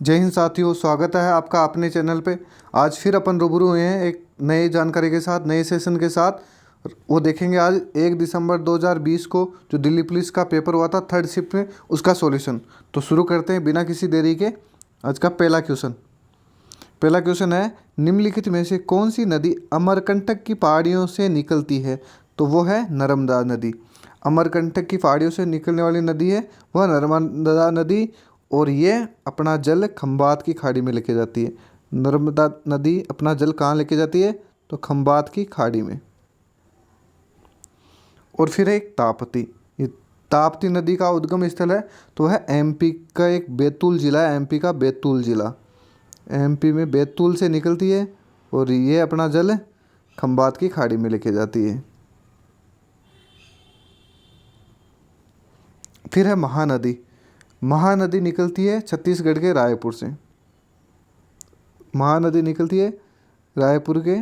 जय हिंद साथियों, स्वागत है आपका अपने चैनल पे। आज फिर अपन रूबरू हुए हैं एक नई जानकारी के साथ, नए सेशन के साथ। वो देखेंगे आज 1 दिसंबर 2020 को जो दिल्ली पुलिस का पेपर हुआ था थर्ड शिफ्ट में, उसका सॉल्यूशन। तो शुरू करते हैं बिना किसी देरी के। आज का पहला क्वेश्चन है, निम्नलिखित में से कौन सी नदी अमरकंटक की पहाड़ियों से निकलती है? तो वो है नर्मदा नदी। अमरकंटक की पहाड़ियों से निकलने वाली नदी है वह नर्मदा नदी। और ये अपना जल खंबात की खाड़ी में लेके जाती है। नर्मदा नदी अपना जल कहाँ लेके जाती है? तो खंबात की खाड़ी में। और फिर एक ताप्ती। ये ताप्ती नदी का उद्गम स्थल है तो वह एमपी का एक बैतूल जिला है। एमपी का बैतूल जिला, एमपी में बैतूल से निकलती है और ये अपना जल खंबात की खाड़ी में लेके जाती है। फिर है महानदी। महानदी निकलती है छत्तीसगढ़ के रायपुर से। महानदी निकलती है रायपुर के,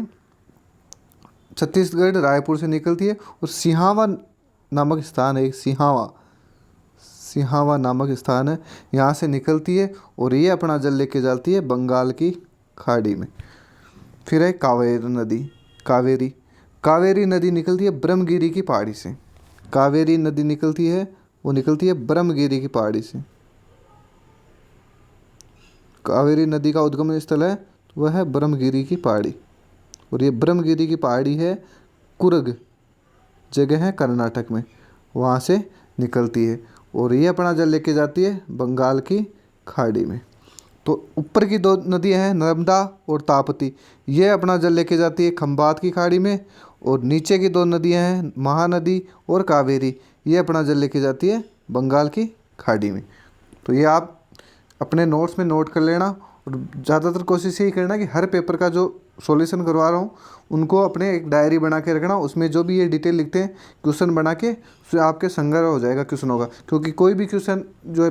छत्तीसगढ़ रायपुर से निकलती है। और सिहावा नामक स्थान है, एक सिहावा नामक स्थान है, यहाँ से निकलती है और ये अपना जल लेके जाती है बंगाल की खाड़ी में। फिर है कावेरी नदी। कावेरी नदी निकलती है ब्रह्मगिरी की पहाड़ी से। कावेरी नदी निकलती है, वो निकलती है ब्रह्मगिरी की पहाड़ी से। कावेरी नदी का उद्गम स्थल है तो वह है ब्रह्मगिरी की पहाड़ी। और ये ब्रह्मगिरी की पहाड़ी है, कुर्ग जगह है कर्नाटक में, वहाँ से निकलती है और ये अपना जल लेके जाती है बंगाल की खाड़ी में। तो ऊपर की दो नदियाँ हैं नर्मदा और ताप्ती, ये अपना जल लेके जाती है खंबात की खाड़ी में। और नीचे की दो नदियाँ हैं महानदी और कावेरी, ये अपना जल लेके जाती है बंगाल की खाड़ी में। तो ये आप अपने नोट्स में नोट कर लेना। और ज़्यादातर कोशिश यही करना कि हर पेपर का जो सॉल्यूशन करवा रहा हूँ उनको अपने एक डायरी बना के रखना। उसमें जो भी ये डिटेल लिखते हैं क्वेश्चन बना के, उससे आपके संग्रह हो जाएगा क्वेश्चनों का। क्योंकि कोई भी क्वेश्चन जो है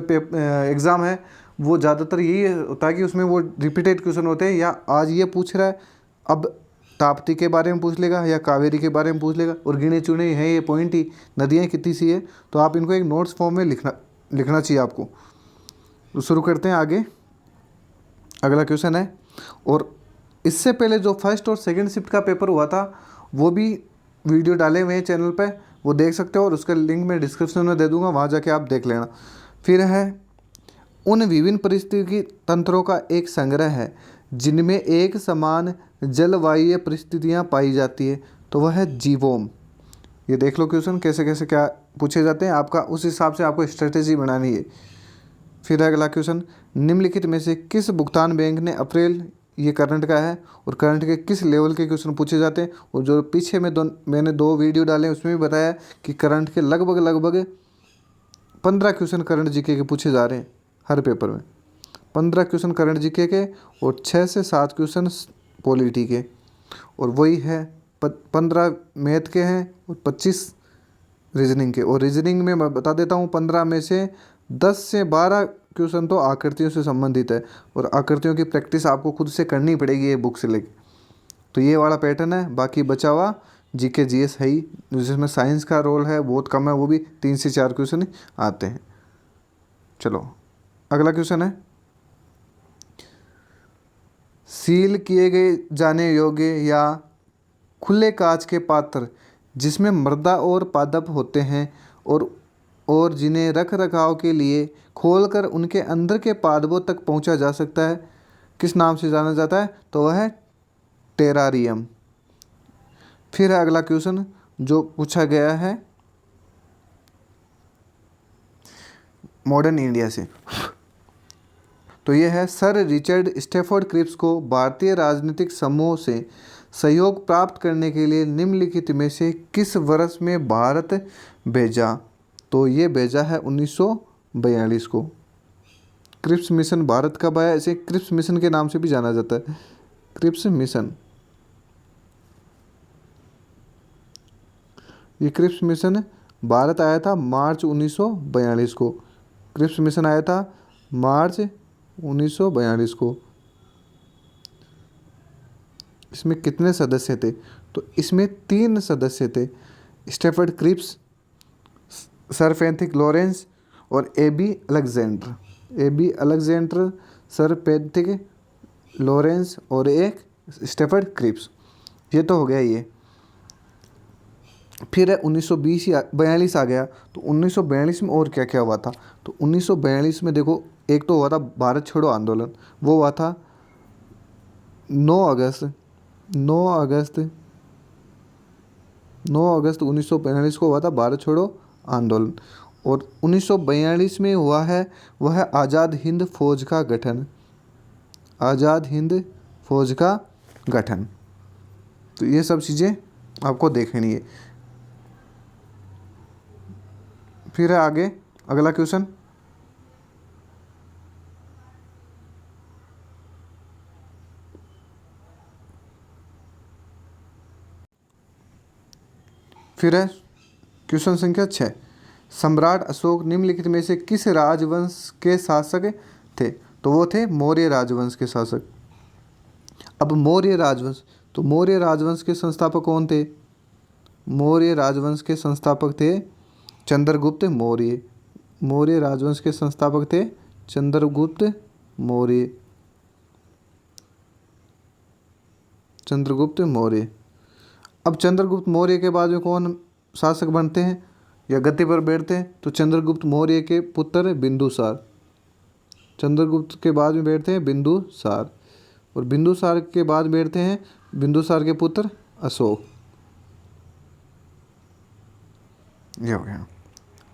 एग्ज़ाम है वो ज़्यादातर यही होता है कि उसमें वो रिपीटेड क्वेश्चन होते हैं, या आज ये पूछ रहा है अब ताप्ती के बारे में पूछ लेगा या कावेरी के बारे में पूछ लेगा, और गिने चुने हैं ये पॉइंट ही, नदियाँ कितनी सी है। तो आप इनको एक नोट्स फॉर्म में लिखना चाहिए आपको। तो शुरू करते हैं आगे। अगला क्वेश्चन है, और इससे पहले जो फर्स्ट और सेकंड शिफ्ट का पेपर हुआ था वो भी वीडियो डाले हुए हैं चैनल पे, वो देख सकते हो। और उसका लिंक मैं डिस्क्रिप्शन में दे दूंगा, वहाँ जाके आप देख लेना। फिर है, उन विभिन्न परिस्थिति तंत्रों का एक संग्रह है जिनमें एक समान जलवायु परिस्थितियाँ पाई जाती है, तो वह है जीवोम। ये देख लो क्वेश्चन कैसे कैसे क्या पूछे जाते हैं, आपका उस हिसाब से आपको स्ट्रेटेजी बनानी है। फिर अगला क्वेश्चन, निम्नलिखित में से किस भुगतान बैंक ने अप्रैल, ये करंट का है, और करंट के किस लेवल के क्वेश्चन पूछे जाते हैं। और जो पीछे में मैंने 2 वीडियो डाले हैं उसमें भी बताया कि करंट के लगभग 15 क्वेश्चन करंट जीके के पूछे जा रहे हैं हर पेपर में। 15 क्वेश्चन करंट जीके के और 6 से 7 क्वेश्चन पॉलिटी के। और वही है 15 मैथ के हैं और 25 रीजनिंग के। और रीजनिंग में मैं बता देता हूँ 15 में से 10 से 12 क्वेश्चन तो आकृतियों से संबंधित है, और आकृतियों की प्रैक्टिस आपको खुद से करनी पड़ेगी ये बुक से लेके। तो ये वाला पैटर्न है। बाकी बचा हुआ जीके जीएस है ही, जिसमें साइंस का रोल है बहुत कम है, वो भी 3 से 4 क्वेश्चन आते हैं। चलो अगला क्वेश्चन है, सील किए गए जाने योग्य या खुले कांच के पात्र जिसमें मृदा और पादप होते हैं और जिन्हें रख रखाव के लिए खोलकर उनके अंदर के पादपों तक पहुंचा जा सकता है, किस नाम से जाना जाता है? तो वह है टेरारियम। फिर है अगला क्वेश्चन जो पूछा गया है मॉडर्न इंडिया से, तो यह है, सर रिचर्ड स्टेफोर्ड क्रिप्स को भारतीय राजनीतिक समूह से सहयोग प्राप्त करने के लिए निम्नलिखित में से किस वर्ष में भारत भेजा? तो ये भेजा है 1942 को। क्रिप्स मिशन भारत कब आया? इसे क्रिप्स मिशन के नाम से भी जाना जाता है, क्रिप्स मिशन। ये क्रिप्स मिशन भारत आया था मार्च 1942 को। क्रिप्स मिशन आया था मार्च 1942 को। इसमें कितने सदस्य थे? तो इसमें 3 सदस्य थे, Stafford Cripps, sir Francis Lawrence और A B Alexander. Sir Patrick Lawrence और एक स्टेफर्ड क्रिप्स। ये तो हो गया ये। फिर 1920 या 42 आ गया। तो 1942 में और क्या क्या हुआ था? तो 1942 में देखो, एक तो हुआ था भारत छोड़ो आंदोलन, वो हुआ था 9 अगस्त 1942 को हुआ था भारत छोड़ो आंदोलन। और 1942 में हुआ है वह आज़ाद हिंद फौज का गठन, आज़ाद हिंद फौज का गठन। तो ये सब चीज़ें आपको देखनी है। फिर है आगे अगला क्वेश्चन। फिर है क्वेश्चन संख्या 6। सम्राट अशोक निम्नलिखित में से किस राजवंश के शासक थे? तो वो थे मौर्य राजवंश के शासक। अब मौर्य राजवंश, तो मौर्य राजवंश के संस्थापक कौन थे? मौर्य राजवंश के संस्थापक थे चंद्रगुप्त मौर्य। मौर्य राजवंश के संस्थापक थे चंद्रगुप्त मौर्य। चंद्रगुप्त मौर्य। अब चंद्रगुप्त मौर्य के बाद में कौन शासक बनते हैं या गद्दी पर बैठते हैं? तो चंद्रगुप्त मौर्य के पुत्र बिंदुसार। चंद्रगुप्त के बाद में बैठते हैं बिंदुसार, और बिंदुसार के बाद बैठते हैं बिंदुसार के पुत्र अशोक। ये हो गया।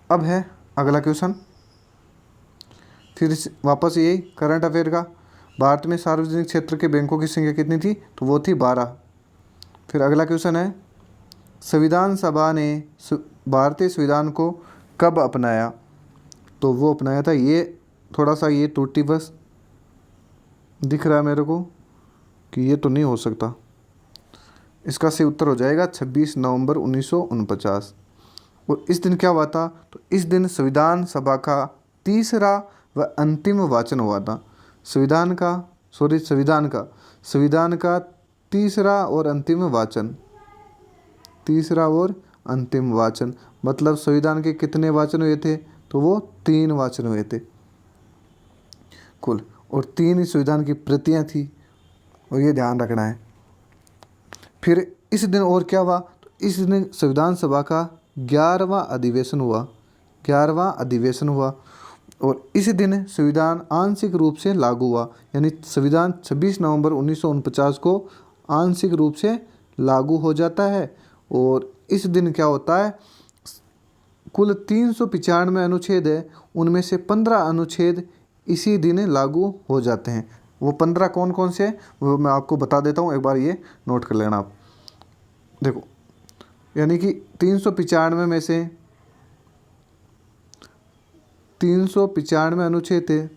अब है अगला क्वेश्चन, फिर वापस यही करंट अफेयर का। भारत में सार्वजनिक क्षेत्र के बैंकों की संख्या कितनी थी? तो वो थी 12। फिर अगला क्वेश्चन है, संविधान सभा ने भारतीय संविधान को कब अपनाया? तो वो अपनाया था, ये थोड़ा सा ये त्रुटि बस दिख रहा है मेरे को कि ये तो नहीं हो सकता। इसका सही उत्तर हो जाएगा 26 नवंबर 1949। और इस दिन क्या हुआ था? तो इस दिन संविधान सभा का तीसरा व अंतिम वाचन हुआ था। संविधान का तीसरा और अंतिम वाचन। तीसरा और अंतिम वाचन मतलब संविधान के कितने वाचन हुए थे? तो वो 3 वाचन हुए थे कुल, और 3 ही संविधान की प्रतियां थी, और ये ध्यान रखना है। फिर इस दिन और क्या हुआ? तो इस दिन संविधान सभा का 11वां अधिवेशन हुआ। 11वां अधिवेशन हुआ, और इस दिन संविधान आंशिक रूप से लागू हुआ। यानी संविधान 26 नवंबर 1949 को आंशिक रूप से लागू हो जाता है। और इस दिन क्या होता है, कुल 395 अनुच्छेद है, उनमें से 15 अनुच्छेद इसी दिन लागू हो जाते हैं। वो 15 कौन कौन से हैं वो मैं आपको बता देता हूँ, एक बार ये नोट कर लेना आप। देखो, यानी कि 395 में से 395 अनुच्छेद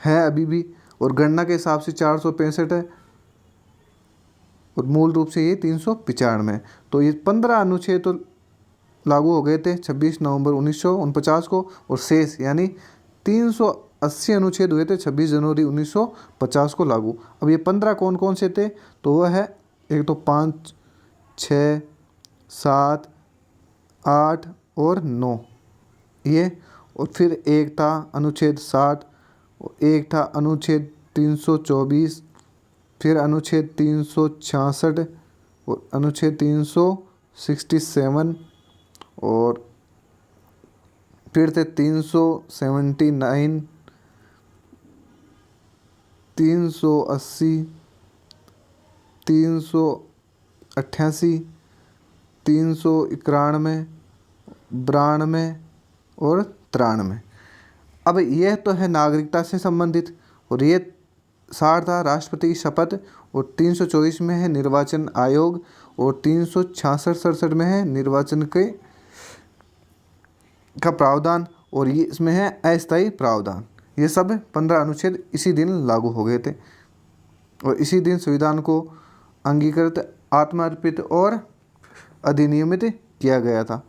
है अभी भी, और गणना के हिसाब से 465 है, और मूल रूप से ये 395 है। तो ये 15 अनुच्छेद तो लागू हो गए थे 26 नवंबर 1949 को, और शेष यानी 380 अनुच्छेद हुए थे 26 जनवरी 1950 को लागू। अब ये 15 कौन कौन से थे? तो वह है, एक तो 5, 6, 7, 8 और 9 ये, और फिर एक था अनुच्छेद 60, और एक था अनुच्छेद 324, फिर अनुच्छेद 366 और अनुच्छेद 367, और फिर थे 379, 380, 388, 391, 92 और 93। अब यह तो है नागरिकता से संबंधित, और ये 60 था राष्ट्रपति की शपथ, और 324 में है निर्वाचन आयोग, और 366-67 में है निर्वाचन का प्रावधान, और ये इसमें है अस्थायी प्रावधान। ये सब 15 अनुच्छेद इसी दिन लागू हो गए थे, और इसी दिन संविधान को अंगीकृत, आत्मार्पित और अधिनियमित किया गया था।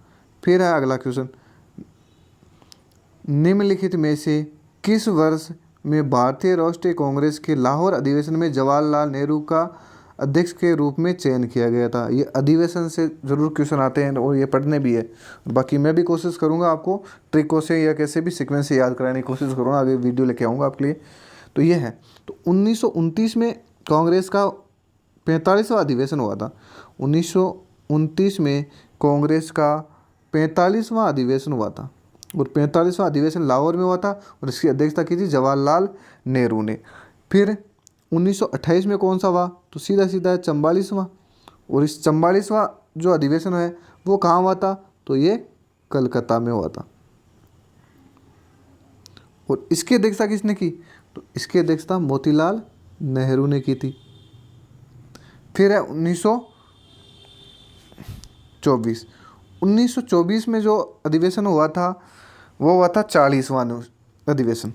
फिर है अगला क्वेश्चन, निम्नलिखित में से किस वर्ष में भारतीय राष्ट्रीय कांग्रेस के लाहौर अधिवेशन में जवाहरलाल नेहरू का अध्यक्ष के रूप में चयन किया गया था? ये अधिवेशन से ज़रूर क्वेश्चन आते हैं, और ये पढ़ने भी है। बाकी मैं भी कोशिश करूँगा आपको ट्रिकों से या कैसे भी सीक्वेंस से याद कराने की कोशिश करूँगा, आगे वीडियो लेके आऊँगा आपके लिए। तो ये है। तो 1929 में कांग्रेस का 45वां अधिवेशन हुआ था। 1929 में कांग्रेस का 45वां अधिवेशन हुआ था और 45वां अधिवेशन लाहौर में हुआ था और इसकी अध्यक्षता की थी जवाहरलाल नेहरू ने। फिर 1928 में कौन सा हुआ, तो सीधा सीधा है 44वां। और इस 44वां जो अधिवेशन है वो कहाँ हुआ था, तो ये कलकत्ता में हुआ था। और इसकी अध्यक्षता किसने की, तो इसकी अध्यक्षता मोतीलाल नेहरू ने की थी। फिर है 1924। 1924 में जो अधिवेशन हुआ था वो हुआ था 40वां अधिवेशन।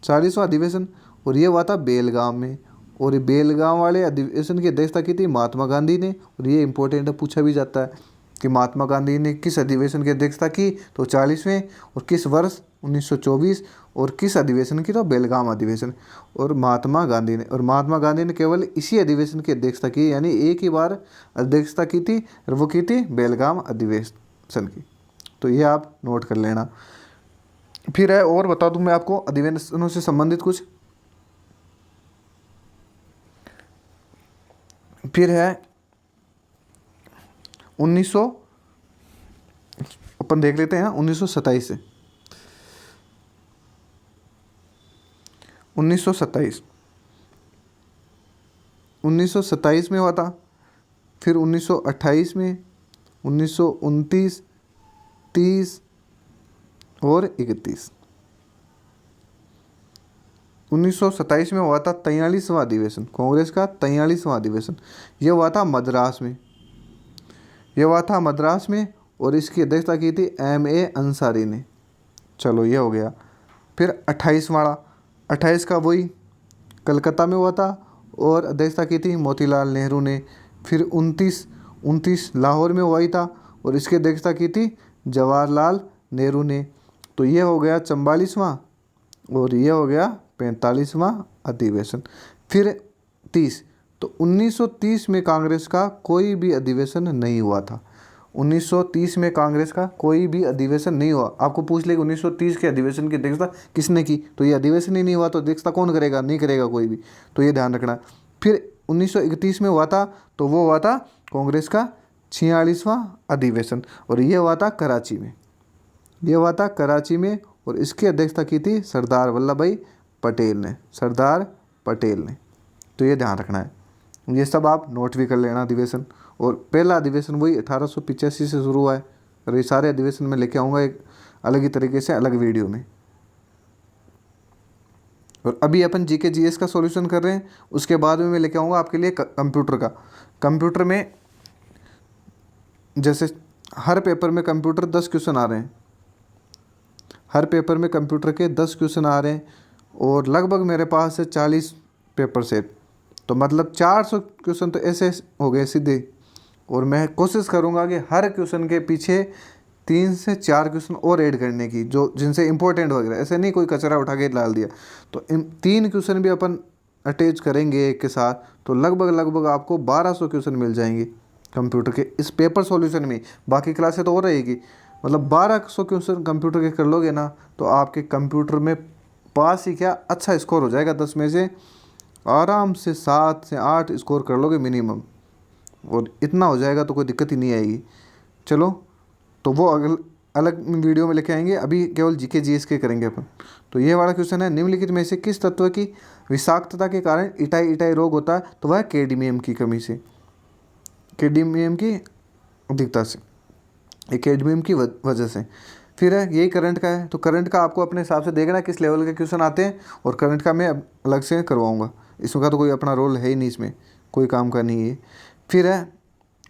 40वां अधिवेशन, और ये हुआ था बेलगाम में। और ये बेलगाम वाले अधिवेशन की अध्यक्षता की थी महात्मा गांधी ने। और ये इंपॉर्टेंट है, पूछा भी जाता है कि महात्मा गांधी ने किस अधिवेशन की अध्यक्षता की, तो 40वें, और किस वर्ष 1924, और किस अधिवेशन की, तो बेलगाम अधिवेशन। और महात्मा गांधी ने केवल इसी अधिवेशन की अध्यक्षता की, यानी एक ही बार अध्यक्षता की थी और वो की थी बेलगाम अधिवेशन की। तो ये आप नोट कर लेना। फिर है, और बता दूं मैं आपको अधिवेशनों से संबंधित कुछ। फिर है 1900, अपन देख लेते हैं 1927 से। 1927 1927 में हुआ था। फिर 1928 में, 1929, 30 और 31। 1927 में हुआ था 43वां अधिवेशन, कांग्रेस का 43वां अधिवेशन। ये हुआ था मद्रास में, और इसकी अध्यक्षता की थी M.A. अंसारी ने। चलो ये हो गया। फिर 28 का वही कलकत्ता में हुआ था और अध्यक्षता की थी मोतीलाल नेहरू ने। फिर 29 लाहौर में हुआ ही था और इसकी अध्यक्षता की थी जवाहरलाल नेहरू ने। तो ये हो गया 44वां और ये हो गया 45वां अधिवेशन। फिर 30, तो 1930 में कांग्रेस का कोई भी अधिवेशन नहीं हुआ था। 1930 में कांग्रेस का कोई भी अधिवेशन नहीं हुआ। आपको पूछ ले कि 1930 के अधिवेशन की अध्यक्षता किसने की, तो ये अधिवेशन ही नहीं हुआ, तो अध्यक्षता कौन करेगा, नहीं करेगा कोई भी, तो ये ध्यान रखना। फिर 1931 में हुआ था, तो वो हुआ था कांग्रेस का 46वां अधिवेशन और ये हुआ था कराची में। और इसकी अध्यक्षता की थी सरदार वल्लभ भाई पटेल ने। तो ये ध्यान रखना है, ये सब आप नोट भी कर लेना अधिवेशन। और पहला अधिवेशन वही 1885 से शुरू हुआ है और ये सारे अधिवेशन में लेके आऊँगा एक अलग ही तरीके से अलग वीडियो में। और अभी अपन जीके जीएस का सॉल्यूशन कर रहे हैं, उसके बाद में मैं लेके आऊँगा आपके लिए कंप्यूटर का। कंप्यूटर में जैसे हर पेपर में कंप्यूटर 10 क्वेश्चन आ रहे हैं, हर पेपर में कंप्यूटर के 10 क्वेश्चन आ रहे हैं और लगभग मेरे पास है 40 पेपर सेट, तो मतलब 400 क्वेश्चन तो ऐसे हो गए सीधे। और मैं कोशिश करूँगा कि हर क्वेश्चन के पीछे 3 से 4 क्वेश्चन और ऐड करने की, जो जिनसे इंपॉर्टेंट वगैरह, ऐसे नहीं कोई कचरा उठा के डाल दिया। तो इन 3 क्वेश्चन भी अपन अटैच करेंगे एक के साथ, तो लगभग आपको 1200 क्वेश्चन मिल जाएंगे कंप्यूटर के इस पेपर सॉल्यूशन में। बाकी क्लासें तो और रहेगी, मतलब 1200 क्वेश्चन कंप्यूटर के कर लोगे ना, तो आपके कंप्यूटर में पास ही क्या, अच्छा स्कोर हो जाएगा। 10 में से आराम से 7 से 8 स्कोर कर लोगे मिनिमम, और इतना हो जाएगा तो कोई दिक्कत ही नहीं आएगी। चलो, तो वो अलग वीडियो में लेके आएंगे, अभी केवल जीके जीएस के करेंगे अपन। तो ये वाला क्वेश्चन है, निम्नलिखित में से किस तत्व की विषाक्तता के कारण इटाई रोग होता है, तो वह कैडमियम की कमी से, कैडमियम की अधिकता से, कैडमियम की वजह से। फिर है यही करंट का है, तो करंट का आपको अपने हिसाब से देखना किस लेवल के क्वेश्चन आते हैं, और करंट का मैं अलग से करवाऊँगा, इसमें का तो कोई अपना रोल है ही नहीं, इसमें कोई काम का नहीं है। फिर है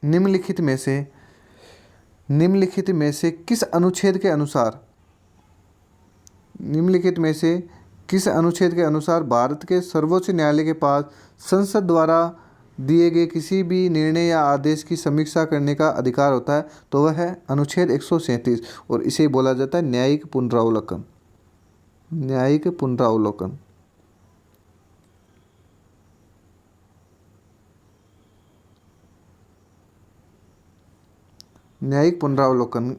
निम्नलिखित में से किस अनुच्छेद के अनुसार भारत के सर्वोच्च न्यायालय के पास संसद द्वारा दिए गए किसी भी निर्णय या आदेश की समीक्षा करने का अधिकार होता है, तो वह है अनुच्छेद 137 और इसे बोला जाता है न्यायिक पुनरावलोकन। न्यायिक पुनरावलोकन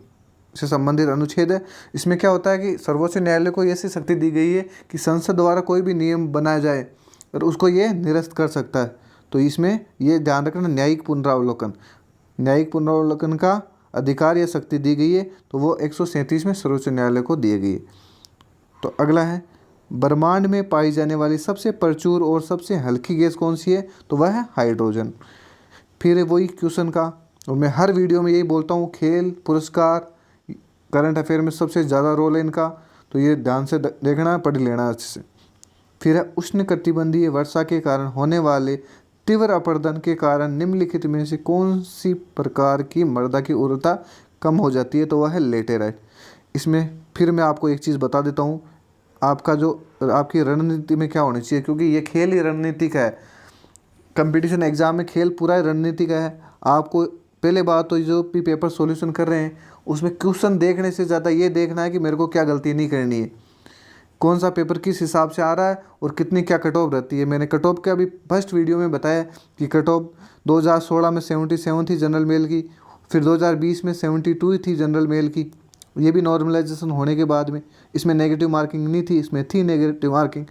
से संबंधित अनुच्छेद है। इसमें क्या होता है कि सर्वोच्च न्यायालय को ऐसी शक्ति दी गई है कि संसद द्वारा कोई भी नियम बनाया जाए और उसको ये निरस्त कर सकता है। तो इसमें ये ध्यान रखना, न्यायिक पुनरावलोकन का अधिकार या शक्ति दी गई है, तो वो 137 में सर्वोच्च न्यायालय को दी गई है। तो अगला है, ब्रह्मांड में पाई जाने वाली सबसे प्रचुर और सबसे हल्की गैस कौन सी है? तो वह है हाइड्रोजन। फिर वही क्वेश्चन का, और मैं हर वीडियो में यही बोलता हूँ, खेल, पुरस्कार, करंट अफेयर में सबसे ज़्यादा रोल है इनका, तो ये ध्यान से देखना, पढ़ लेना अच्छे से। फिर है, उष्णकटिबंधीय वर्षा के कारण होने वाले तीव्र अपरदन के कारण निम्नलिखित में से कौन सी प्रकार की मृदा की उर्वरता कम हो जाती है? तो वह है लेटेराइट। इसमें फिर मैं आपको एक चीज़ बता देता हूँ, आपकी रणनीति में क्या होनी चाहिए, क्योंकि ये खेल ही रणनीति का है। कंपटीशन एग्जाम में खेल पूरा रणनीति का है। आपको पहले बात तो जो भी पेपर सॉल्यूशन कर रहे हैं उसमें क्वेश्चन देखने से ज़्यादा ये देखना है कि मेरे को क्या गलती नहीं करनी है, कौन सा पेपर किस हिसाब से आ रहा है और कितनी क्या कट ऑफ रहती है। मैंने कट ऑफ के अभी फर्स्ट वीडियो में बताया कि कट ऑफ 2016 में 77 थी जनरल मेल की, फिर 2020 में 72 थी जनरल मेल की, ये भी नॉर्मलाइजेशन होने के बाद में। इसमें नेगेटिव मार्किंग नहीं थी, इसमें थी नेगेटिव मार्किंग।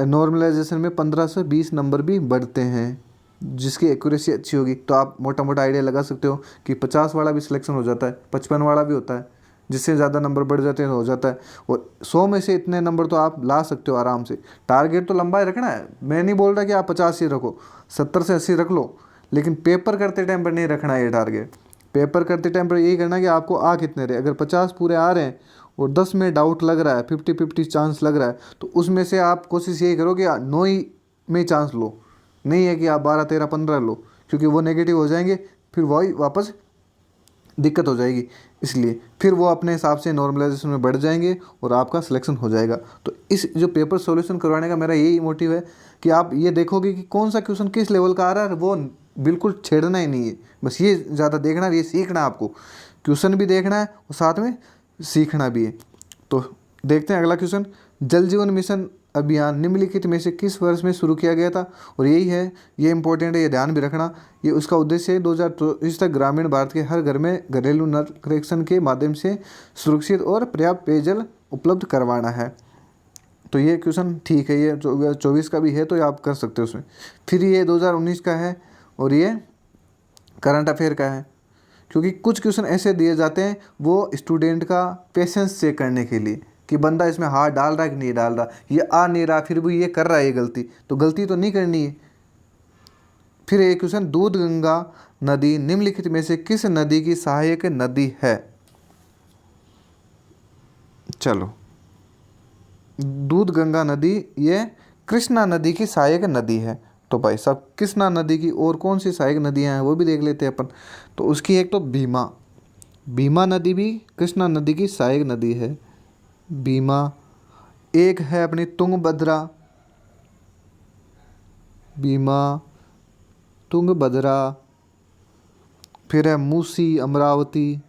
नॉर्मलाइजेशन में 15 से 20 नंबर भी बढ़ते हैं, जिसकी एक्यूरेसी अच्छी होगी तो आप मोटा मोटा आइडिया लगा सकते हो कि 50 वाला भी सिलेक्शन हो जाता है, 55 वाला भी होता है, जिससे ज़्यादा नंबर बढ़ जाते हैं हो जाता है। और 100 में से इतने नंबर तो आप ला सकते हो आराम से। टारगेट तो लंबा ही रखना है, मैं नहीं बोल रहा कि आप 50 ही रखो, 70 से 80 रख लो, लेकिन पेपर करते टाइम पर नहीं रखना है ये टारगेट। पेपर करते टाइम पर यही करना है कि आपको आ कितने रहे। अगर 50 पूरे आ रहे हैं और 10 में डाउट लग रहा है, 50-50 चांस लग रहा है, तो उसमें से आप कोशिश यही करो कि 9 ही में चांस लो, नहीं है कि आप 12, 13, 15 लो, क्योंकि वो नेगेटिव हो जाएंगे, फिर वही वापस दिक्कत हो जाएगी। इसलिए फिर वो अपने हिसाब से नॉर्मलाइजेशन में बढ़ जाएंगे और आपका सिलेक्शन हो जाएगा। तो इस जो पेपर सॉल्यूशन करवाने का मेरा यही मोटिव है कि आप ये देखोगे कि कौन सा क्वेश्चन किस लेवल का आ रहा है, वो बिल्कुल छेड़ना ही नहीं है, बस ये ज़्यादा देखना, ये सीखना है आपको। क्वेश्चन भी देखना है और साथ में सीखना भी है। तो देखते हैं अगला क्वेश्चन, जल जीवन मिशन अभियान निम्नलिखित में से किस वर्ष में शुरू किया गया था? और यही है, ये इंपॉर्टेंट है, ये ध्यान भी रखना। ये उसका उद्देश्य है 2024 तक ग्रामीण भारत के हर घर में घरेलू नल कनेक्शन के माध्यम से सुरक्षित और पर्याप्त पेयजल उपलब्ध करवाना है। तो ये क्वेश्चन ठीक है, ये 24 का भी है तो ये आप कर सकते हो उसमें। फिर ये 2019 का है और ये करंट अफेयर का है, क्योंकि कुछ क्वेश्चन ऐसे दिए जाते हैं वो स्टूडेंट का पेशेंस चेक करने के लिए कि बंदा इसमें हाथ डाल रहा है कि नहीं डाल रहा, ये आ नहीं रहा फिर भी ये कर रहा है, ये गलती तो नहीं करनी है। फिर एक क्वेश्चन, दूध गंगा नदी निम्नलिखित में से किस नदी की सहायक नदी है? चलो, दूध गंगा नदी ये कृष्णा नदी की सहायक नदी है। तो भाई साहब, कृष्णा नदी की और कौन सी सहायक नदियां हैं वो भी देख लेते हैं अपन। तो उसकी एक तो भीमा नदी भी कृष्णा नदी की सहायक नदी है, भीमा। एक है अपनी तुंगभद्रा, भीमा, तुंगभद्रा। फिर है मूसी है अमरावती,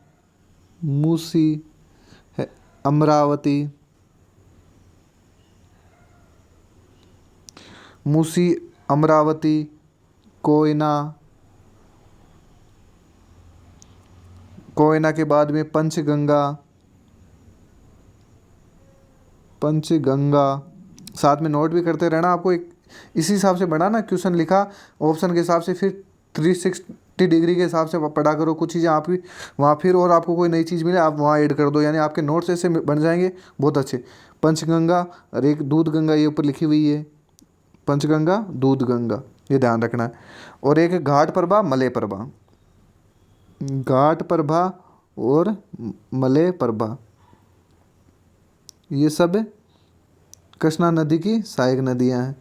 मूसी, अमरावती, कोयना के बाद में पंचगंगा। साथ में नोट भी करते रहना, आपको एक इसी हिसाब से बढ़ा ना क्वेश्चन लिखा ऑप्शन के हिसाब से, फिर 360 डिग्री के हिसाब से पढ़ा करो। कुछ चीज़ें आप भी वहाँ, फिर और आपको कोई नई चीज़ मिले आप वहाँ ऐड कर दो, यानी आपके नोट्स ऐसे बन जाएंगे बहुत अच्छे। पंचगंगा और एक दूध गंगा ये ऊपर लिखी हुई है, पंचगंगा दूध गंगा, ये ध्यान रखना है। और एक घाट प्रभा और मलय प्रभा, ये सब कृष्णा नदी की सहायक नदियां हैं।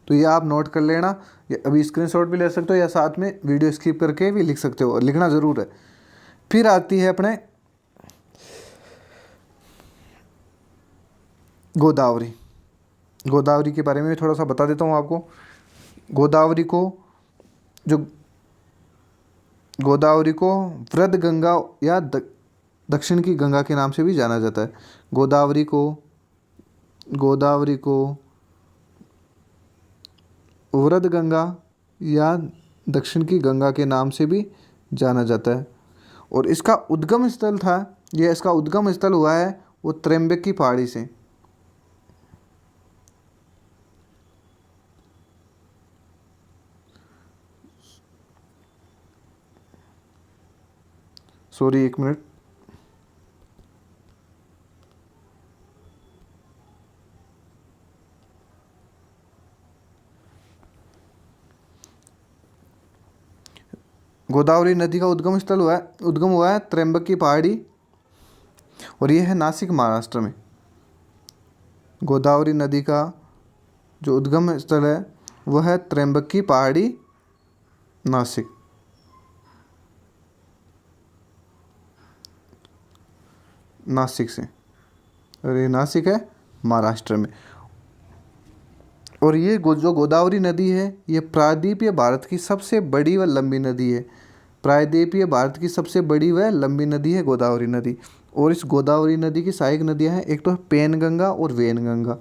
तो ये आप नोट कर लेना, ये अभी स्क्रीनशॉट भी ले सकते हो या साथ में वीडियो स्किप करके भी लिख सकते हो, लिखना ज़रूर है। फिर आती है अपने गोदावरी के बारे में भी थोड़ा सा बता देता हूँ आपको। गोदावरी को वृद्ध गंगा या दक्षिण की गंगा के नाम से भी जाना जाता है। गोदावरी को वृद्ध गंगा या दक्षिण की गंगा के नाम से भी जाना जाता है। और इसका उद्गम स्थल था, यह इसका उद्गम स्थल हुआ है वो त्र्यंबक की पहाड़ी से। सॉरी, एक मिनट। गोदावरी नदी का उद्गम हुआ है त्र्यंबक की पहाड़ी, और यह है नासिक, महाराष्ट्र में। गोदावरी नदी का जो उद्गम स्थल है वह है त्र्यंबक की पहाड़ी, नासिक। नासिक से, और ये नासिक है महाराष्ट्र में। और ये जो गोदावरी नदी है ये प्रायद्वीपीय भारत की सबसे बड़ी व लंबी नदी है। प्रायद्वीपीय भारत की सबसे बड़ी व लंबी नदी है गोदावरी नदी। और इस गोदावरी नदी की सहायक नदियां हैं, एक तो है पेनगंगा और वेनगंगा।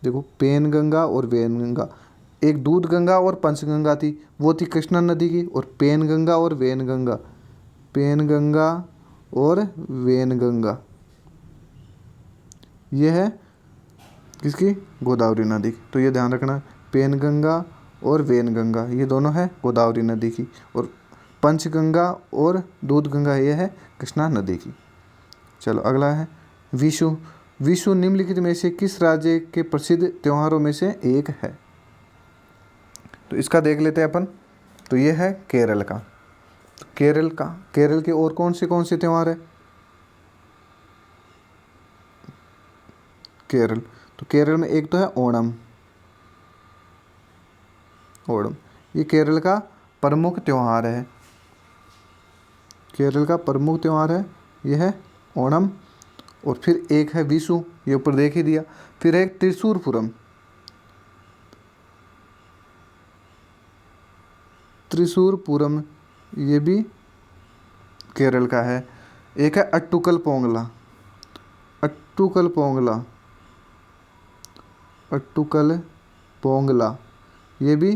देखो, पेनगंगा और वेनगंगा। एक दूध गंगा और पंचगंगा थी, वो थी कृष्णा नदी की। और पेनगंगा और वेनगंगा, पेनगंगा और वेनगंगा, ये है किसकी? गोदावरी नदी की। तो ये ध्यान रखना, पेनगंगा और वेनगंगा ये दोनों है गोदावरी नदी की। और पंचगंगा और दूधगंगा ये है कृष्णा नदी की। चलो अगला है विशु। विशु निम्नलिखित में से किस राज्य के प्रसिद्ध त्योहारों में से एक है? तो इसका देख लेते हैं अपन। तो ये है केरल का। केरल के और कौन से त्योहार है? केरल, तो केरल में एक तो है ओणम। ये केरल का प्रमुख त्योहार है। केरल का प्रमुख त्योहार है, यह है ओणम। और फिर एक है विशु, ये ऊपर देख ही दिया। फिर एक त्रिशूर पूरम। त्रिशूर पूरम ये भी केरल का है। एक है अट्टुकल पोंगला। अट्टुकल पोंगला, अट्टुकल पोंगला ये भी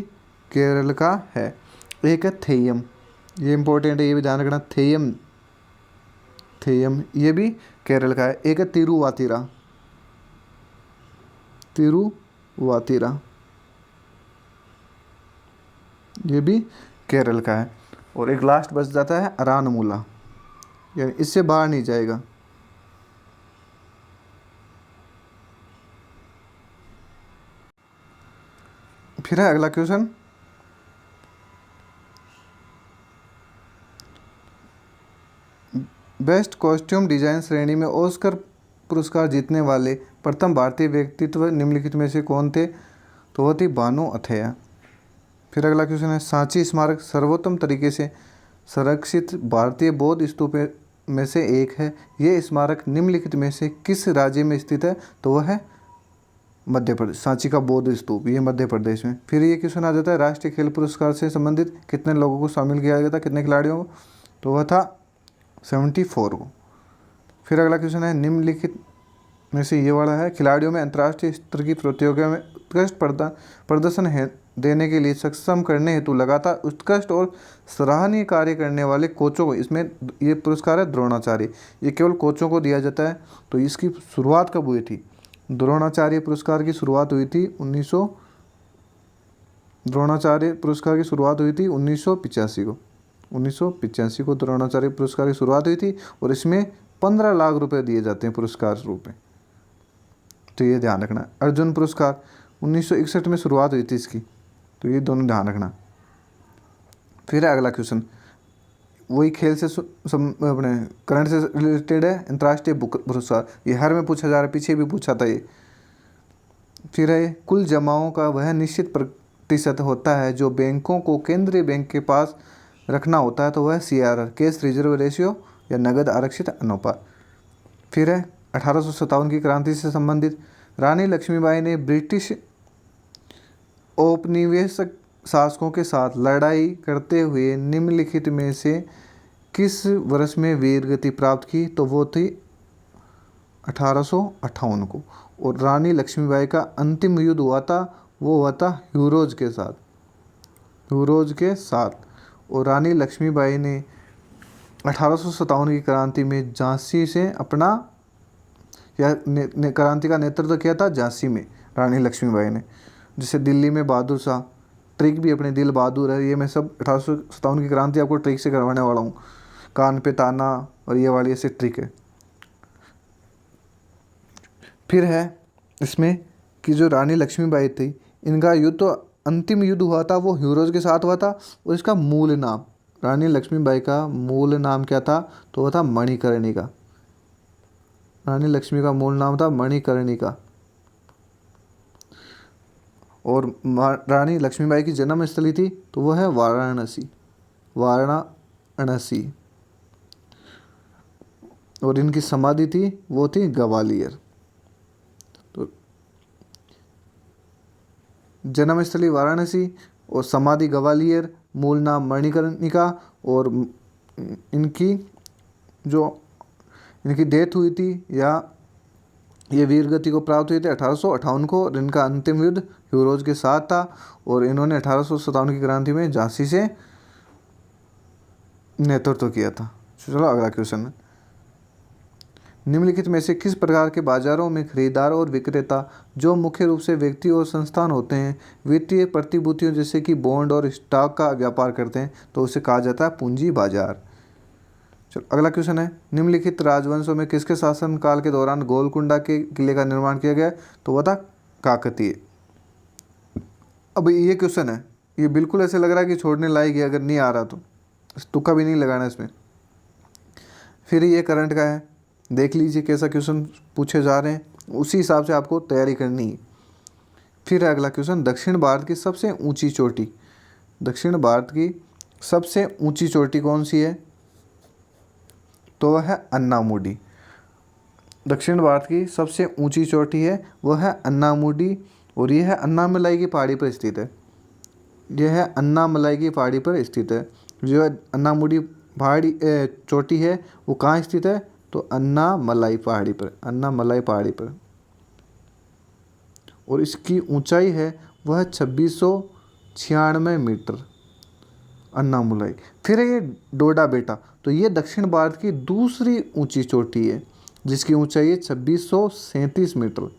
केरल का है। एक है थेयम, ये इंपॉर्टेंट है, ये भी ध्यान रखना। थेयम, थेयम ये भी केरल का है। एक है तिरुवातिरा। तिरुवातिरा ये भी केरल का है। और एक लास्ट बच जाता है अरानमुला, यानी इससे बाहर नहीं जाएगा। फिर है अगला क्वेश्चन, बेस्ट कॉस्ट्यूम डिजाइन श्रेणी में ऑस्कर पुरस्कार जीतने वाले प्रथम भारतीय व्यक्तित्व निम्नलिखित में से कौन थे? तो वो थी भानु अथैया। फिर अगला क्वेश्चन है, सांची स्मारक सर्वोत्तम तरीके से संरक्षित भारतीय बौद्ध स्तूप में से एक है। ये स्मारक निम्नलिखित में से किस राज्य में स्थित है? तो वह है मध्य प्रदेश। सांची का बौद्ध स्तूप ये मध्य प्रदेश में। फिर ये क्वेश्चन आ जाता है, राष्ट्रीय खेल पुरस्कार से संबंधित कितने लोगों को शामिल किया गया था, कितने खिलाड़ियों को? तो वह था 74 को। फिर अगला क्वेश्चन है, निम्नलिखित में से ये वाला है, खिलाड़ियों में अंतर्राष्ट्रीय स्तर की प्रतियोगिता में उत्कृष्ट प्रदर्शन है देने के लिए सक्षम करने हेतु लगातार उत्कृष्ट और सराहनीय कार्य करने वाले कोचों को, इसमें ये पुरस्कार है द्रोणाचार्य, ये केवल कोचों को दिया जाता है। तो इसकी शुरुआत कब हुई थी? द्रोणाचार्य पुरस्कार की शुरुआत हुई थी 1985 को। 1985 को द्रोणाचार्य पुरस्कार की शुरुआत हुई थी। और इसमें 15 लाख रुपए दिए जाते हैं पुरस्कार रूप में, तो ये ध्यान रखना। अर्जुन पुरस्कार 1961 में शुरुआत हुई थी इसकी, तो ये दोनों ध्यान रखना। फिर है अगला क्वेश्चन, वही खेल से अपने करंट से रिलेटेड है, अंतर्राष्ट्रीय पुरस्कार, ये हर में पूछा जा रहा है, पीछे भी पूछा था ये। फिर है, कुल जमाओं का वह निश्चित प्रतिशत होता है जो बैंकों को केंद्रीय बैंक के पास रखना होता है, तो वह CRR, कैश रिजर्व रेशियो या नगद आरक्षित अनुपात। फिर है 1857 की क्रांति से संबंधित, रानी लक्ष्मीबाई ने ब्रिटिश औपनिवेशिक शासकों के साथ लड़ाई करते हुए निम्नलिखित में से किस वर्ष में वीरगति प्राप्त की? तो वो थी 1858 को। और रानी लक्ष्मीबाई का अंतिम युद्ध हुआ था, वो हुआ था ह्यूरोज के साथ। और रानी लक्ष्मीबाई ने 1857 की क्रांति में झांसी से अपना या क्रांति का नेतृत्व किया था झांसी में रानी लक्ष्मीबाई ने। जैसे दिल्ली में बहादुर शाह, ट्रिक भी अपने दिल बहादुर है, ये मैं सब 1857 की क्रांति आपको ट्रिक से करवाने वाला हूँ। कान पे ताना और ये वाली ऐसे ट्रिक है। फिर है इसमें कि जो रानी लक्ष्मीबाई थी, इनका युद्ध तो अंतिम युद्ध हुआ था वो हीरोज के साथ हुआ था। और इसका मूल नाम, रानी लक्ष्मीबाई का मूल नाम क्या था, तो वो था मणिकर्णिका। रानी लक्ष्मी का मूल नाम था मणिकर्णिका। और रानी लक्ष्मीबाई की जन्म स्थली थी तो वह है वाराणसी, वाराणसी। और इनकी समाधि थी वो थी ग्वालियर। तो जन्म स्थली वाराणसी और समाधि ग्वालियर, मूल नाम मणिकर्णिका। और इनकी जो इनकी डेथ हुई थी या ये वीर गति को प्राप्त हुई थी 1858 को। और इनका अंतिम युद्ध हीरोज के साथ था। और इन्होंने 1857 की क्रांति में झांसी से नेतृत्व किया था। चलो अगला क्वेश्चन है, निम्नलिखित में से किस प्रकार के बाजारों में खरीदार और विक्रेता, जो मुख्य रूप से व्यक्ति और संस्थान होते हैं, वित्तीय प्रतिभूतियों जैसे कि बॉन्ड और स्टॉक का व्यापार करते हैं, तो उसे कहा जाता है पूंजी बाजार। चलो अगला क्वेश्चन है, निम्नलिखित राजवंशों में किसके शासनकाल के दौरान गोलकुंडा के किले का निर्माण किया गया, तो वह था काकतीय। अब ये क्वेश्चन है, ये बिल्कुल ऐसे लग रहा है कि छोड़ने लायक है, अगर नहीं आ रहा तो तुक्का भी नहीं लगाना इसमें। फिर ये करंट का है, देख लीजिए कैसा क्वेश्चन पूछे जा रहे हैं, उसी हिसाब से आपको तैयारी करनी है। फिर अगला क्वेश्चन, दक्षिण भारत की सबसे ऊंची चोटी, दक्षिण भारत की सबसे ऊंची चोटी कौन सी है, तो वह है अन्नामुडी। दक्षिण भारत की सबसे ऊंची चोटी है वह है अन्नामुडी। और यह है अन्नामलाई की पहाड़ी पर स्थित है। यह है अन्नामलाई की पहाड़ी पर स्थित है। जो अन्नामुडी पहाड़ी चोटी है वो कहाँ स्थित है, तो अन्नामलाई पहाड़ी पर, अन्नामलाई पहाड़ी पर। और इसकी ऊंचाई है वह 2696 मीटर, अन्नामुलाई। फिर है ये डोडा बेटा, तो ये दक्षिण भारत की दूसरी ऊंची चोटी है जिसकी ऊंचाई है 2637 मीटर।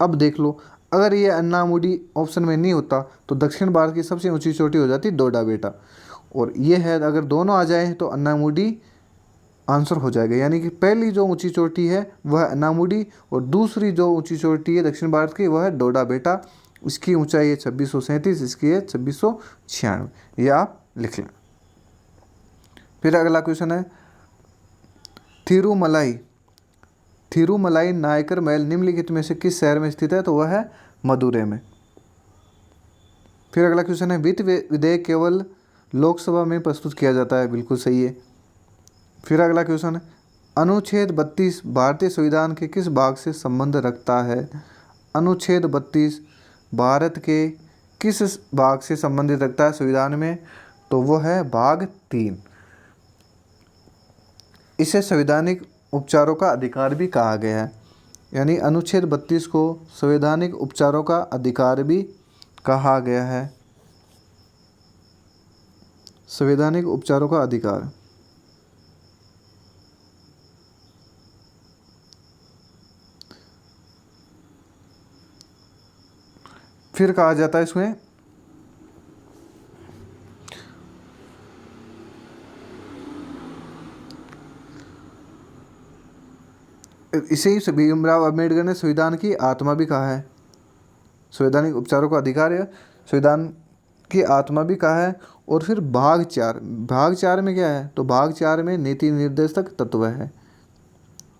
अब देख लो, अगर ये अन्नामुडी ऑप्शन में नहीं होता तो दक्षिण भारत की सबसे ऊंची चोटी हो जाती डोडा बेटा। और ये है, अगर दोनों आ जाए तो अन्नामुडी आंसर हो जाएगा। यानी कि पहली जो ऊंची चोटी है वह अन्नामुडी और दूसरी जो ऊंची चोटी है दक्षिण भारत की वह है डोडा बेटा। इसकी ऊंचाई है 2637, इसकी है 2696। ये आप लिख लें। फिर अगला क्वेश्चन है, थिरुमलाई, थिरुमलाई नायकर महल निम्नलिखित में से किस शहर में स्थित है, तो वह है मदुरै में। फिर अगला क्वेश्चन है, वित्त विधेयक केवल लोकसभा में प्रस्तुत किया जाता है, बिल्कुल सही है। फिर अगला क्वेश्चन है, अनुच्छेद 32 भारतीय संविधान के किस भाग से संबंध रखता है, अनुच्छेद 32 भारत के किस भाग से संबंधित रखता है संविधान में, तो वह है भाग 3। इसे संवैधानिक उपचारों का अधिकार भी कहा गया है। यानी अनुच्छेद 32 को संवैधानिक उपचारों का अधिकार भी कहा गया है, संवैधानिक उपचारों का अधिकार। फिर कहा जाता है इसमें इसे ही भीमराव अम्बेडकर ने संविधान की आत्मा भी कहा है। संवैधानिक उपचारों का अधिकार है, संविधान की आत्मा भी कहा है। और फिर भाग 4, भाग 4 में क्या है, तो भाग 4 में नीति निर्देशक तत्व है,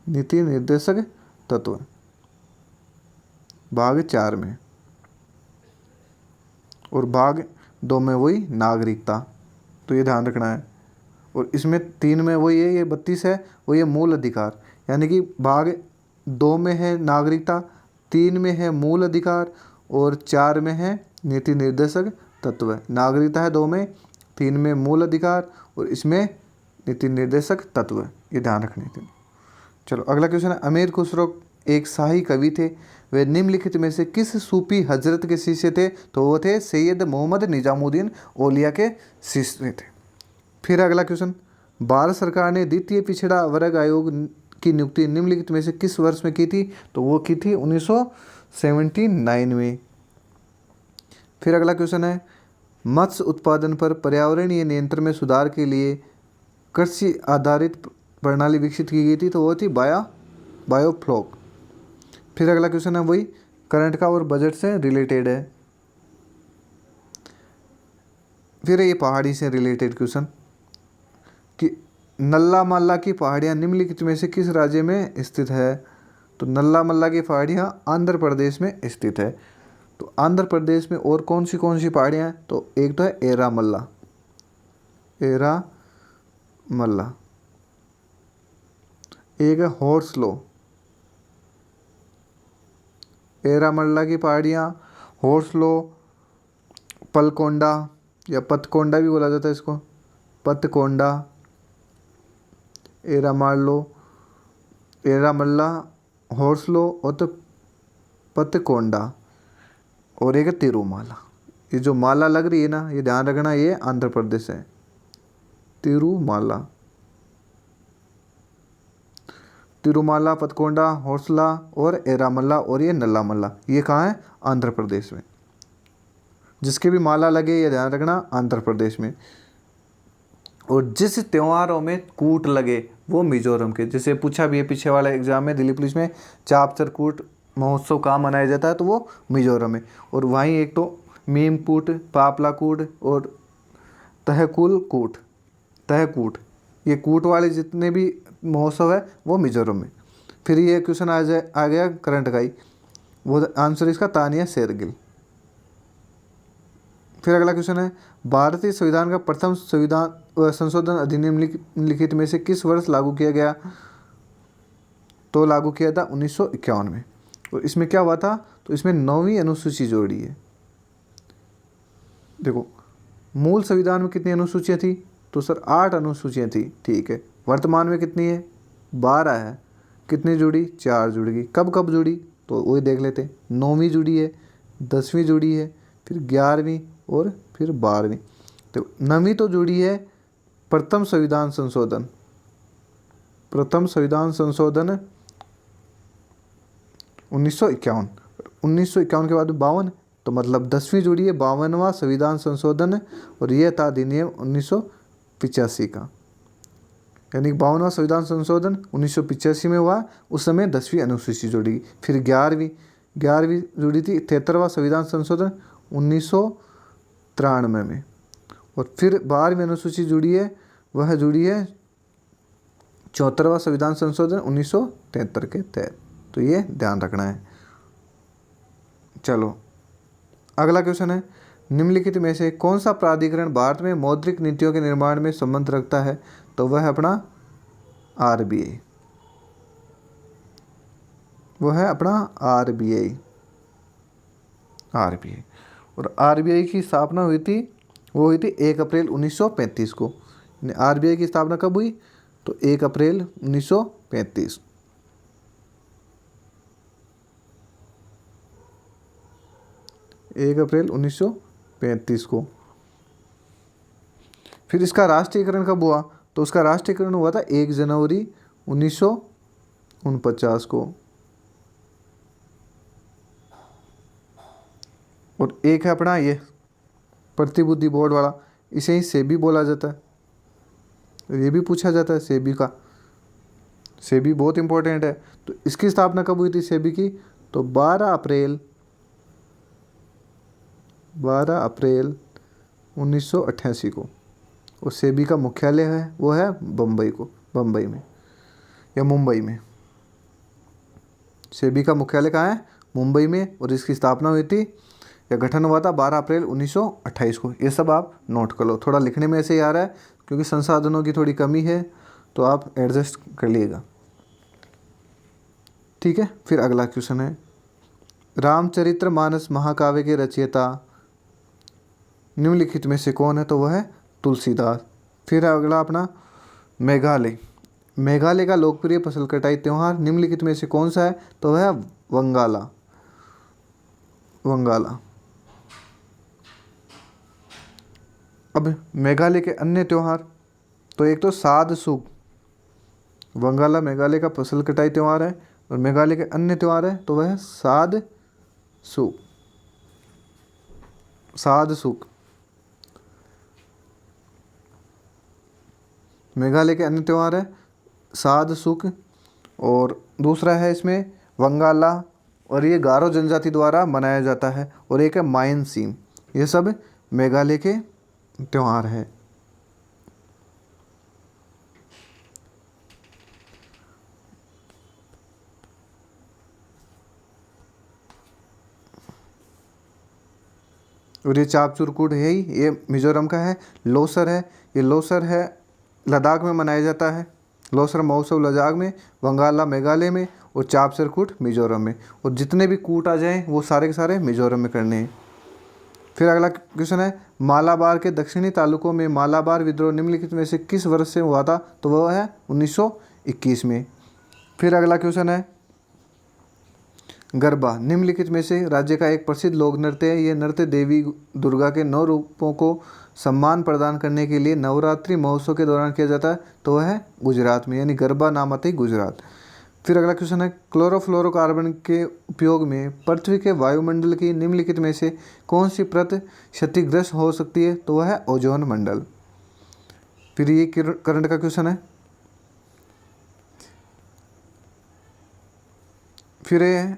नीति निर्देशक तत्व भाग 4 में। और भाग 2 में वही नागरिकता, तो ये ध्यान रखना है। और इसमें 3 में वही है, ये 32 है, वो ये मूल अधिकार। यानी कि भाग 2 में है नागरिकता, 3 में है मूल अधिकार और 4 में है नीति निर्देशक तत्व। नागरिकता है 2 में, 3 में मूल अधिकार और इसमें नीति निर्देशक तत्व, ये ध्यान रखने थे। चलो अगला क्वेश्चन है, अमीर खुसरो एक शाही कवि थे, वे निम्नलिखित में से किस सूफी हजरत के शिष्य थे, तो वो थे सैयद मोहम्मद निजामुद्दीन औलिया के शिष्य थे। फिर अगला क्वेश्चन, भारत सरकार ने द्वितीय पिछड़ा वर्ग आयोग की नियुक्ति निम्नलिखित में से किस वर्ष में की थी? तो वो की थी 1979 में। फिर अगला क्वेश्चन है, मत्स्य उत्पादन पर पर्यावरणीय नियंत्रण में सुधार के लिए कृषि आधारित प्रणाली विकसित की गई थी, तो वो थी बायोफ्लॉक। फिर अगला क्वेश्चन है वही करंट का और बजट से रिलेटेड है। फिर ये पहाड़ी से रिलेटेड क्वेश्चन कि नल्ला मल्ला की पहाड़ियाँ निम्नलिखित में से किस राज्य में स्थित है? तो नल्ला मल्ला की पहाड़ियाँ आंध्र प्रदेश में स्थित है। तो आंध्र प्रदेश में और कौन सी पहाड़ियाँ हैं? तो एक तो है एरामल्ला, एक है हॉर्सलो, एरामल्ला की पहाड़ियाँ, हॉर्सलो, पलकोंडा या पतकोंडा भी बोला जाता है इसको, पतकोंडा, एरामल्ला, हॉर्सलो और तो पतकोंडा, और एक है तिरुमाला। ये जो माला लग रही है ना, ये ध्यान रखना, ये आंध्र प्रदेश है, तिरुमाला, पतकोंडा, हौसला और एरामल्ला और ये नल्लामल्ला, ये कहाँ है? आंध्र प्रदेश में। जिसके भी माला लगे ये ध्यान रखना, आंध्र प्रदेश में। और जिस त्योहारों में कूट लगे वो मिजोरम के। जैसे पूछा भी है पीछे वाला एग्जाम में दिल्ली पुलिस में, चापचर कूट महोत्सव कहाँ मनाया जाता है? तो वो मिजोरम में। और वहीं एक तो मीम कूट, पापला कूट और तहकूट, ये कूट वाले जितने भी महोत्सव है वो मिजोरम में। फिर ये क्वेश्चन आ गया करंट का ही, वो आंसर इसका तानिया शेरगिल। फिर अगला क्वेश्चन है, भारतीय संविधान का प्रथम संविधान संशोधन अधिनियम निम्नलिखित में से किस वर्ष लागू किया गया? तो लागू किया था 1951 में। और इसमें क्या हुआ था? तो इसमें 9वीं अनुसूची जोड़ी है। देखो मूल संविधान में कितनी अनुसूचियाँ थी? तो सर 8 अनुसूचियाँ थी, ठीक है। वर्तमान में कितनी है? 12 है। कितनी जुड़ी? 4 जुड़ेगी। कब जुड़ी? तो वही देख लेते हैं। 9वीं जुड़ी है, 10वीं जुड़ी है, फिर 11वीं और फिर 12वीं। तो 9वीं तो जुड़ी है प्रथम संविधान संशोधन 1951। 1951 के बाद 52, तो मतलब 10वीं जुड़ी है 52वां संविधान संशोधन, और यह था अधिनियम 1985 का। यानी 52वां संविधान संशोधन 1985 में हुआ, उस समय 10वीं अनुसूची जुड़ी। फिर 11वीं जुड़ी थी 73वां संविधान संशोधन 1993 में। और फिर 12वीं अनुसूची जुड़ी है, वह जुड़ी है 74वां संविधान संशोधन 1973 के तहत। तो ये ध्यान रखना है। चलो अगला क्वेश्चन है, निम्नलिखित में से कौन सा प्राधिकरण भारत में मौद्रिक नीतियों के निर्माण में संबंध रखता है? तो वह है अपना RBI, वह है अपना RBI। और RBI की स्थापना हुई थी, वो हुई थी 1 अप्रैल 1935 को। RBI की स्थापना कब हुई? तो 1 अप्रैल 1935। एक अप्रैल 1935 को। फिर इसका राष्ट्रीयकरण कब हुआ? तो उसका राष्ट्रीयकरण हुआ था 1 जनवरी 1949 को। और एक है अपना ये प्रतिभूति बोर्ड वाला, इसे ही सेबी बोला जाता है। ये भी पूछा जाता है सेबी का। सेबी बहुत इंपॉर्टेंट है। तो इसकी स्थापना कब हुई थी सेबी की? तो 12 अप्रैल 1988 को। और सेबी का मुख्यालय है वो है बम्बई में या मुंबई में। सेबी का मुख्यालय कहाँ है? मुंबई में। और इसकी स्थापना हुई थी या गठन हुआ था 12 अप्रैल 1928 को। ये सब आप नोट कर लो। थोड़ा लिखने में ऐसे ही आ रहा है क्योंकि संसाधनों की थोड़ी कमी है, तो आप एडजस्ट कर लीजिएगा, ठीक है। फिर अगला क्वेश्चन है, रामचरितमानस महाकाव्य के रचयिता निम्नलिखित में से कौन है? तो वह है तुलसीदास। फिर अगला अपना मेघालय का लोकप्रिय फसल कटाई त्यौहार निम्नलिखित में से कौन सा है? तो वह है वंगाला। अब मेघालय के अन्य त्यौहार, तो तो एक तो साध सुख, वंगाला मेघालय का फसल कटाई त्यौहार है, और मेघालय के अन्य त्यौहार है तो वह है साध सुख। साध सुख मेघालय के अन्य त्यौहार है साध सुख। और दूसरा है इसमें वंगाला, और ये गारो जनजाति द्वारा मनाया जाता है। और एक है माइन सीम। ये सब मेघालय के त्यौहार है। और ये चापचूरकूट है ही, ये मिजोरम का है। लोसर है, ये लोसर है लद्दाख में मनाया जाता है। लोसर महोत्सव लद्दाख में, वंगाला मेघालय में, और चापचूरकूट मिजोरम में। और जितने भी कूट आ जाएं वो सारे के सारे मिजोरम में करने हैं। फिर अगला क्वेश्चन है, मालाबार के दक्षिणी तालुकों में मालाबार विद्रोह निम्नलिखित में से किस वर्ष से हुआ था? तो वह है 1921 में। फिर अगला क्वेश्चन है, गरबा निम्नलिखित में से राज्य का एक प्रसिद्ध लोक नृत्य है। यह नृत्य देवी दुर्गा के 9 रूपों को सम्मान प्रदान करने के लिए नवरात्रि महोत्सव के दौरान किया जाता है। तो वह है गुजरात में, यानी गरबा नाम आते ही गुजरात। फिर अगला क्वेश्चन है, क्लोरोफ्लोरोकार्बन के उपयोग में पृथ्वी के वायुमंडल की निम्नलिखित में से कौन सी परत क्षतिग्रस्त हो सकती है? तो वह है ओजोन मंडल। फिर ये करंट का क्वेश्चन है। फिर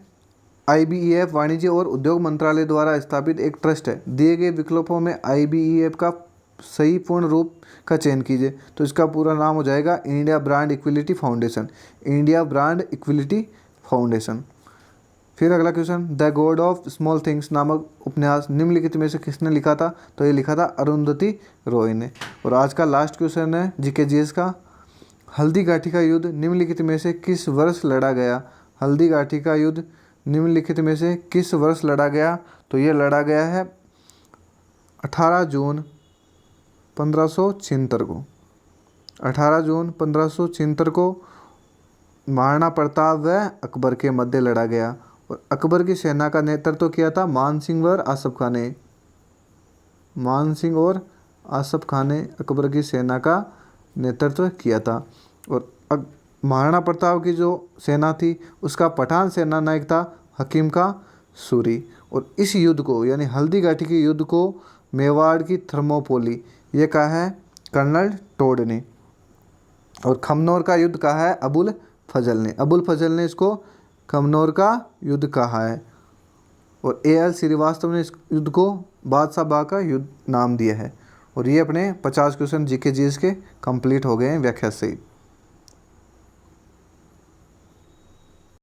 IBEF वाणिज्य और उद्योग मंत्रालय द्वारा स्थापित एक ट्रस्ट है। दिए गए विकल्पों में IBEF का सही पूर्ण रूप का चयन कीजिए। तो इसका पूरा नाम हो जाएगा India brand equality foundation. India brand equality foundation. फिर अगला question, the God of small things नामक उपन्यास निम्नलिखित में से किसने लिखा था? तो ये लिखा था अरुंधति रॉय ने। और आज का लास्ट क्वेश्चन है GK का, हल्दी घाटी का युद्ध निम्नलिखित में से किस वर्ष लड़ा गया? हल्दी घाटी का युद्ध निम्नलिखित में से किस वर्ष लड़ा गया? तो ये लड़ा गया है 18 जून 1576 को। 18 जून 1576 को महाराणा प्रताप व अकबर के मध्य लड़ा गया। और अकबर की सेना का नेतृत्व किया था मान सिंह और आसफ खान ने। मान सिंह और आसफ खान ने अकबर की सेना का नेतृत्व किया था। और महाराणा प्रताप की जो सेना थी उसका पठान सेना नायक था हकीम का सूरी। और इस युद्ध को, यानी हल्दी घाटी के युद्ध को, मेवाड़ की थर्मोपोली ये कहा है कर्नल टोड ने। और खमनोर का युद्ध कहा है अबुल फजल ने। अबुल फजल ने इसको खमनोर का युद्ध कहा है। और AL श्रीवास्तव ने इस युद्ध को बादशाह बाग का युद्ध नाम दिया है। और ये अपने 50 क्वेश्चन GK के कंप्लीट हो गए हैं व्याख्या से।